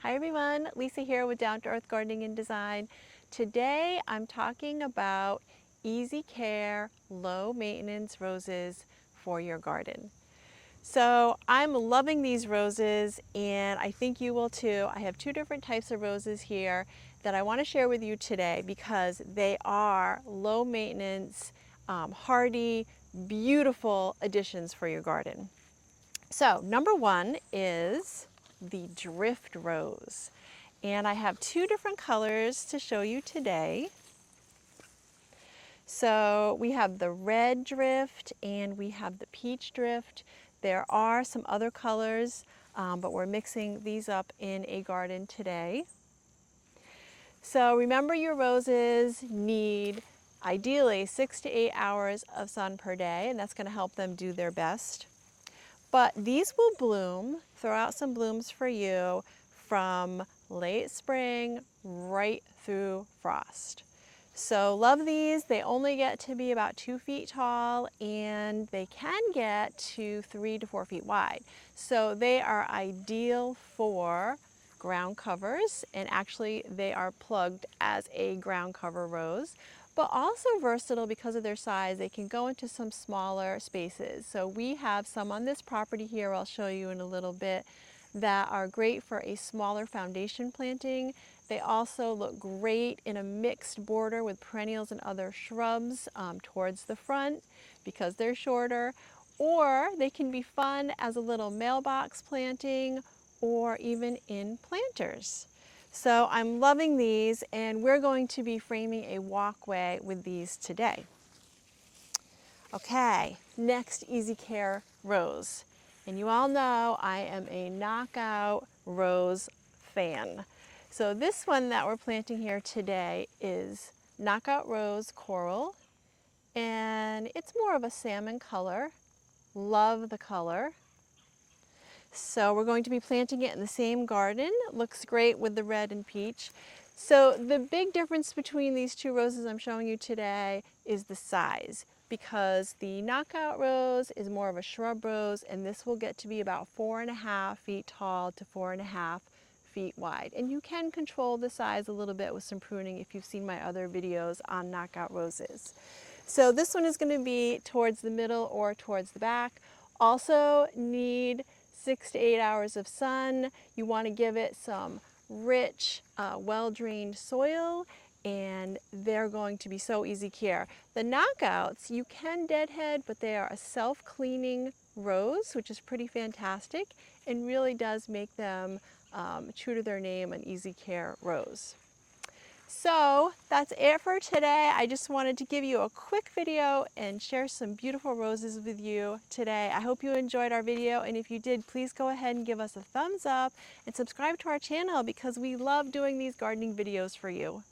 Hi everyone, Lisa here with Down to Earth Gardening and Design. Today I'm talking about easy care, low maintenance roses for your garden. So I'm loving these roses and I think you will too. I have two different types of roses here that I want to share with you today because they are low maintenance, hardy, beautiful additions for your garden. So number one is the drift rose. And I have two different colors to show you today. So we have the red drift and we have the peach drift. There are some other colors, but we're mixing these up in a garden today. So remember, your roses need ideally 6 to 8 hours of sun per day, and that's going to help them do their best. But these will bloom, throw out some blooms for you from late spring right through frost. So love these. They only get to be about 2 feet tall and they can get to 3 to 4 feet wide. So they are ideal for ground covers, and actually they are plugged as a ground cover rose, but also versatile because of their size. They can go into some smaller spaces. So we have some on this property here, I'll show you in a little bit, that are great for a smaller foundation planting. They also look great in a mixed border with perennials and other shrubs towards the front because they're shorter, or they can be fun as a little mailbox planting or even in planters. So I'm loving these, and we're going to be framing a walkway with these today. Okay, next easy care rose. And you all know I am a knockout rose fan. So this one that we're planting here today is knockout rose coral, and it's more of a salmon color. Love the color. So we're going to be planting it in the same garden. It looks great with the red and peach. So the big difference between these two roses I'm showing you today is the size, because the knockout rose is more of a shrub rose, and this will get to be about 4.5 feet tall to 4.5 feet wide. And you can control the size a little bit with some pruning if you've seen my other videos on knockout roses. So this one is going to be towards the middle or towards the back. Also need 6 to 8 hours of sun. You want to give it some rich, well-drained soil, and they're going to be so easy care. The knockouts, you can deadhead, but they are a self-cleaning rose, which is pretty fantastic and really does make them, true to their name, an easy care rose. So that's it for today. I just wanted to give you a quick video and share some beautiful roses with you today. I hope you enjoyed our video, and if you did, please go ahead and give us a thumbs up and subscribe to our channel because we love doing these gardening videos for you.